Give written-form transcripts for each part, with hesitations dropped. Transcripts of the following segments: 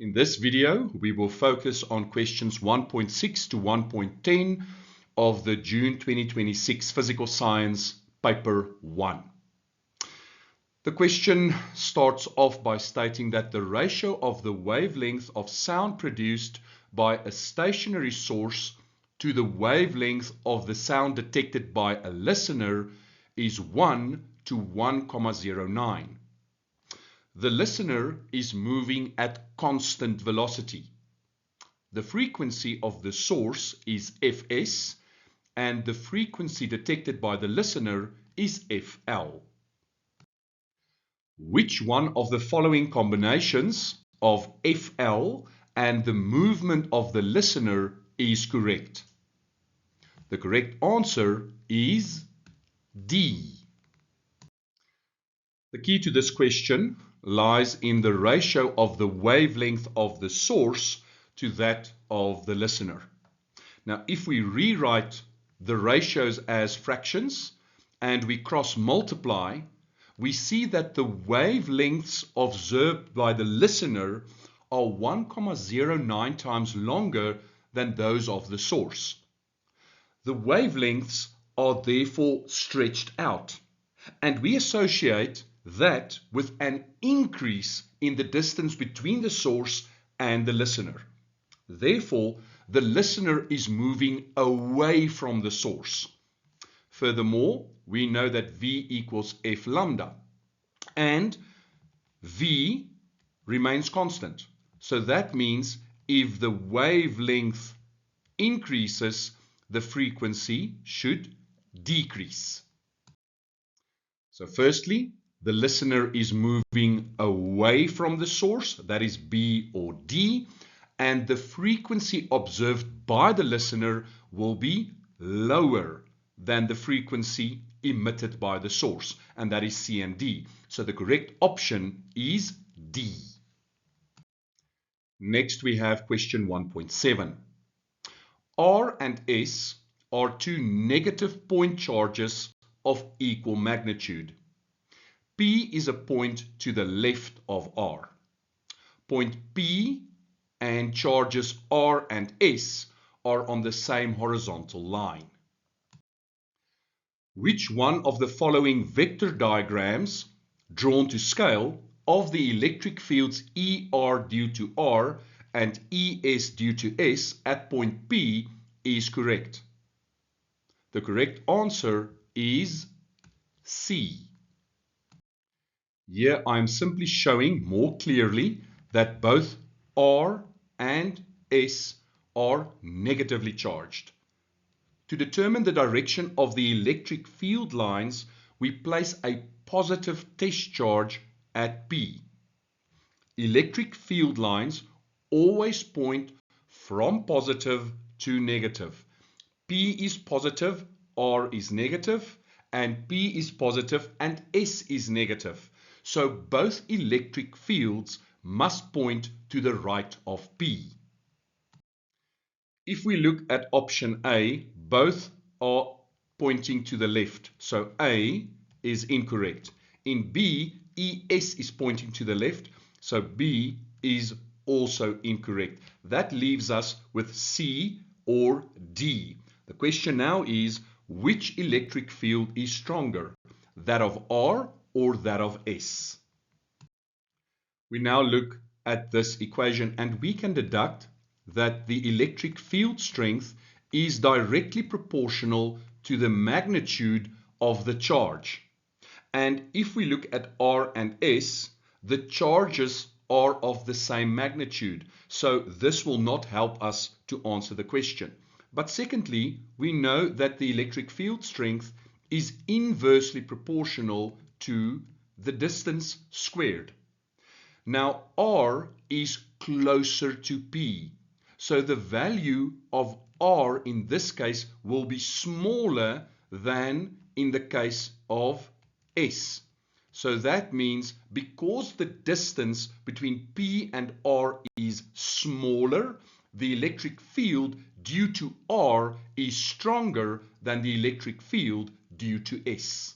In this video, we will focus on questions 1.6 to 1.10 of the June 2026 Physical Science Paper 1. The question starts off by stating that the ratio of the wavelength of sound produced by a stationary source to the wavelength of the sound detected by a listener is 1 to 1,09. The listener is moving at constant velocity. The frequency of the source is Fs, and the frequency detected by the listener is Fl. Which one of the following combinations of Fl and the movement of the listener is correct? The correct answer is D. The key to this question lies in the ratio of the wavelength of the source to that of the listener. Now, if we rewrite the ratios as fractions and we cross multiply, we see that the wavelengths observed by the listener are 1,09 times longer than those of the source. The wavelengths are therefore stretched out, and we associate that with an increase in the distance between the source and the listener. Therefore, the listener is moving away from the source. Furthermore, we know that V equals F lambda, and V remains constant. So that means if the wavelength increases, the frequency should decrease. So firstly, the listener is moving away from the source, that is B or D, and the frequency observed by the listener will be lower than the frequency emitted by the source, and that is C and D. So the correct option is D. Next we have question 1.7. R and S are two negative point charges of equal magnitude. P is a point to the left of R. Point P and charges R and S are on the same horizontal line. Which one of the following vector diagrams drawn to scale of the electric fields ER due to R and ES due to S at point P is correct? The correct answer is C. Here I'm simply showing more clearly that both R and S are negatively charged. To determine the direction of the electric field lines, we place a positive test charge at P. Electric field lines always point from positive to negative. P is positive, R is negative, and P is positive and S is negative. So both electric fields must point to the right of P. If we look at option A, both are pointing to the left. So A is incorrect. In B, ES is pointing to the left. So B is also incorrect. That leaves us with C or D. The question now is, which electric field is stronger, that of R or that of S? We now look at this equation and we can deduct that the electric field strength is directly proportional to the magnitude of the charge. And if we look at R and S, the charges are of the same magnitude. So this will not help us to answer the question. But secondly, we know that the electric field strength is inversely proportional to the distance squared. Now R is closer to P, so the value of R in this case will be smaller than in the case of S. So that means because the distance between P and R is smaller, the electric field due to R is stronger than the electric field due to S.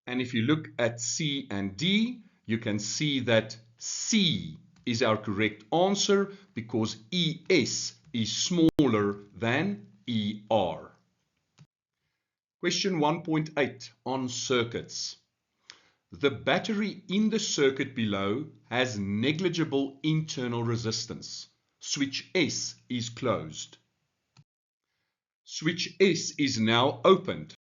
And if you look at C and D, you can see that C is our correct answer because ES is smaller than ER. Question 1.8 on circuits. The battery in the circuit below has negligible internal resistance. Switch S is closed. Switch S is now opened.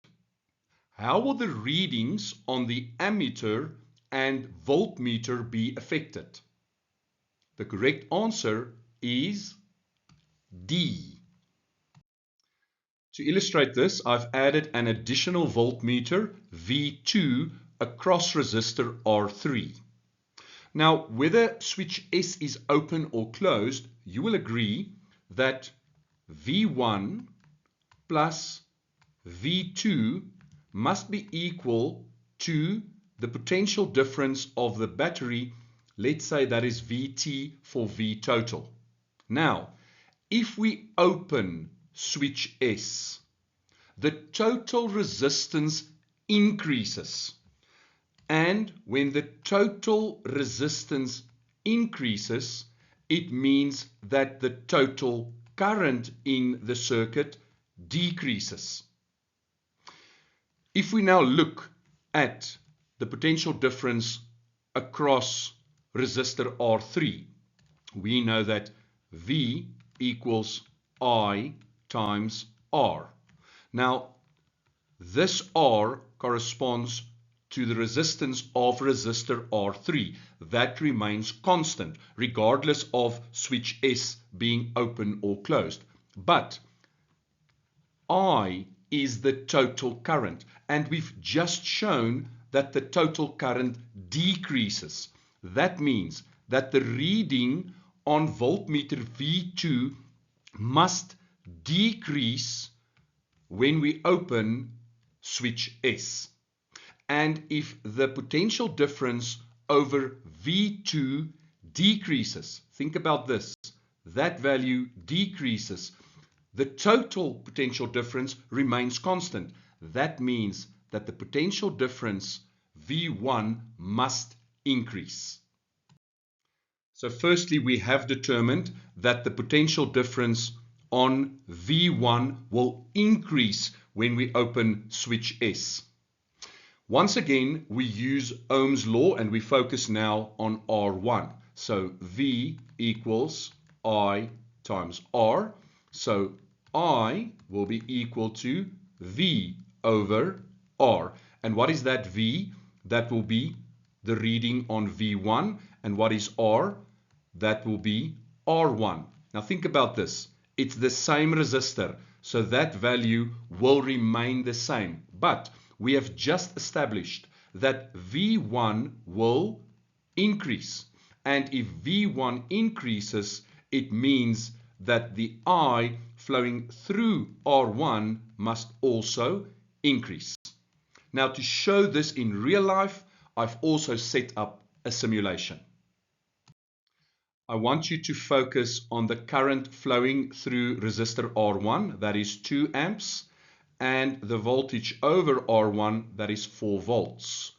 How will the readings on the ammeter and voltmeter be affected? The correct answer is D. To illustrate this, I've added an additional voltmeter V2 across resistor R3. Now, whether switch S is open or closed, you will agree that V1 plus V2 must be equal to the potential difference of the battery. Let's say that is VT for V total. Now, if we open switch S, the total resistance increases. And when the total resistance increases, it means that the total current in the circuit decreases. If we now look at the potential difference across resistor R3, we know that V equals I times R. Now, this R corresponds to the resistance of resistor R3. That remains constant, regardless of switch S being open or closed. But I is the total current, and we've just shown that the total current decreases. That means that the reading on voltmeter V2 must decrease when we open switch S. And if the potential difference over V2 decreases, think about this, that value decreases, the total potential difference remains constant. That means that the potential difference V1 must increase. So firstly, we have determined that the potential difference on V1 will increase when we open switch S. Once again, we use Ohm's law and we focus now on R1. So V equals I times R. So I will be equal to V over R. And what is that V? That will be the reading on V1. And what is R? That will be R1. Now think about this. It's the same resistor, so that value will remain the same. But we have just established that V1 will increase. And if V1 increases, it means that the I flowing through R1 must also increase. Now, to show this in real life, I've also set up a simulation. I want you to focus on the current flowing through resistor R1, that is 2 amps, and the voltage over R1, that is 4 volts.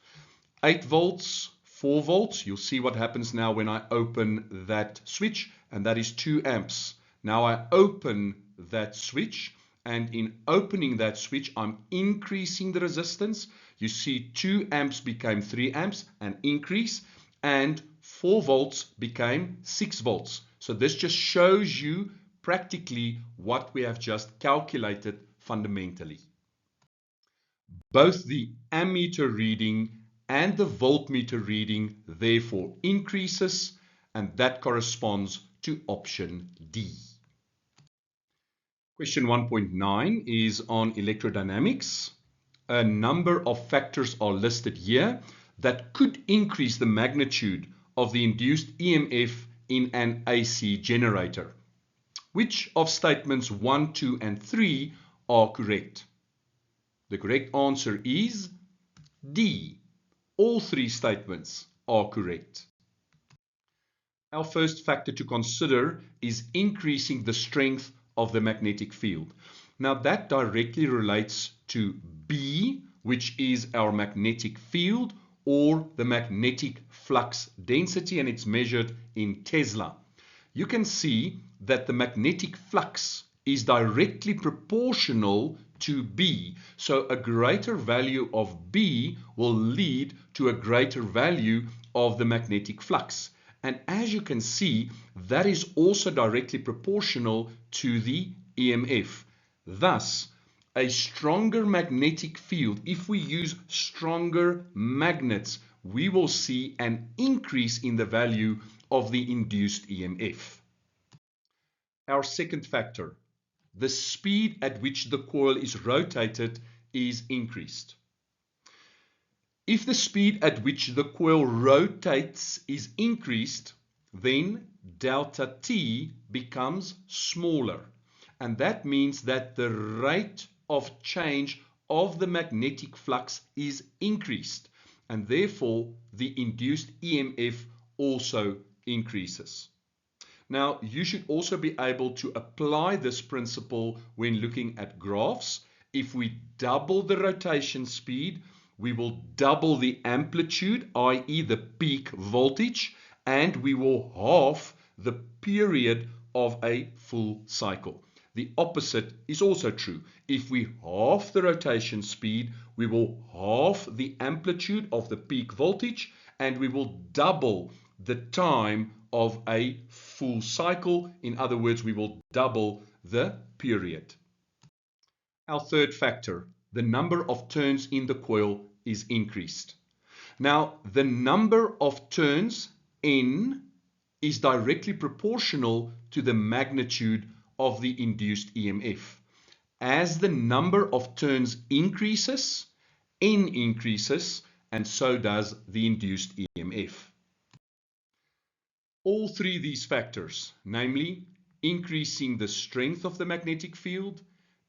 8 volts, 4 volts, you'll see what happens now when I open that switch, and that is 2 amps. Now I open that switch, and in opening that switch, I'm increasing the resistance. You see 2 amps became 3 amps, an increase, and 4 volts became 6 volts. So this just shows you practically what we have just calculated fundamentally. Both the ammeter reading and the voltmeter reading therefore increases, and that corresponds to option D. Question 1.9 is on electrodynamics. A number of factors are listed here that could increase the magnitude of the induced EMF in an AC generator. Which of statements 1, 2, and 3 are correct? The correct answer is D. All 3 statements are correct. Our first factor to consider is increasing the strength of the magnetic field. Now that directly relates to B, which is our magnetic field, or the magnetic flux density, and it's measured in Tesla. You can see that the magnetic flux is directly proportional to B. So a greater value of B will lead to a greater value of the magnetic flux. And as you can see, that is also directly proportional to the EMF. Thus, a stronger magnetic field, if we use stronger magnets, we will see an increase in the value of the induced EMF. Our second factor, the speed at which the coil is rotated is increased. If the speed at which the coil rotates is increased, then delta T becomes smaller. And that means that the rate of change of the magnetic flux is increased. And therefore, the induced EMF also increases. Now, you should also be able to apply this principle when looking at graphs. If we double the rotation speed, we will double the amplitude, i.e. the peak voltage, and we will halve the period of a full cycle. The opposite is also true. If we halve the rotation speed, we will halve the amplitude of the peak voltage, and we will double the time of a full cycle. In other words, we will double the period. Our third factor, the number of turns in the coil is increased. Now, the number of turns N is directly proportional to the magnitude of the induced EMF. As the number of turns increases, N increases, and so does the induced EMF. All three of these factors, namely increasing the strength of the magnetic field,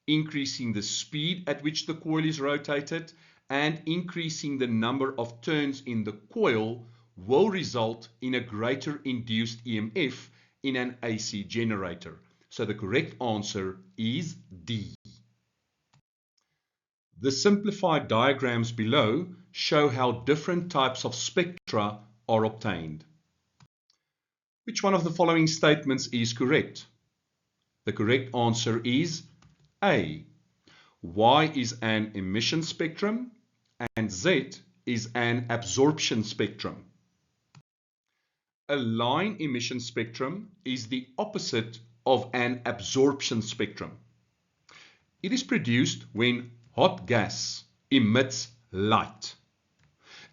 increasing the speed at which the coil is rotated, and increasing the number of turns in the coil, will result in a greater induced EMF in an AC generator. So the correct answer is D. The simplified diagrams below show how different types of spectra are obtained. Which one of the following statements is correct? The correct answer is A. Y is an emission spectrum and Z is an absorption spectrum. A line emission spectrum is the opposite of an absorption spectrum. It is produced when hot gas emits light.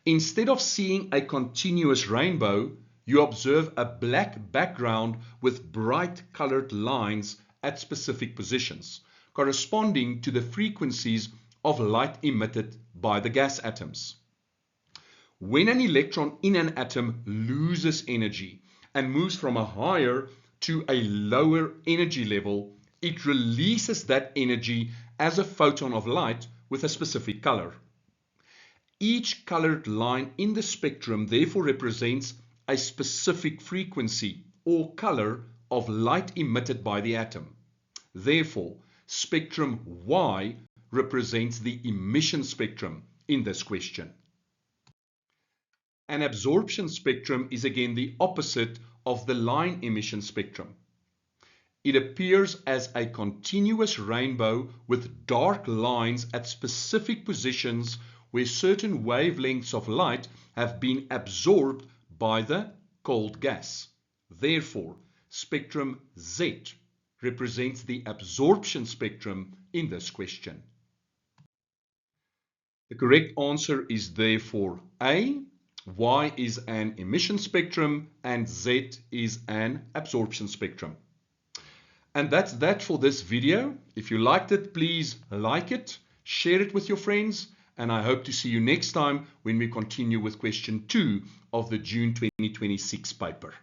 Instead of seeing a continuous rainbow, you observe a black background with bright colored lines at specific positions, corresponding to the frequencies of light emitted by the gas atoms. When an electron in an atom loses energy and moves from a higher to a lower energy level, it releases that energy as a photon of light with a specific color. Each colored line in the spectrum therefore represents a specific frequency or color of light emitted by the atom. Therefore, spectrum Y represents the emission spectrum in this question. An absorption spectrum is again the opposite of the line emission spectrum. It appears as a continuous rainbow with dark lines at specific positions where certain wavelengths of light have been absorbed by the cold gas. Therefore, spectrum Z represents the absorption spectrum in this question. The correct answer is therefore A. Y is an emission spectrum and Z is an absorption spectrum. And that's that for this video. If you liked it, please like it, share it with your friends, and I hope to see you next time when we continue with question 2 of the June 2026 paper.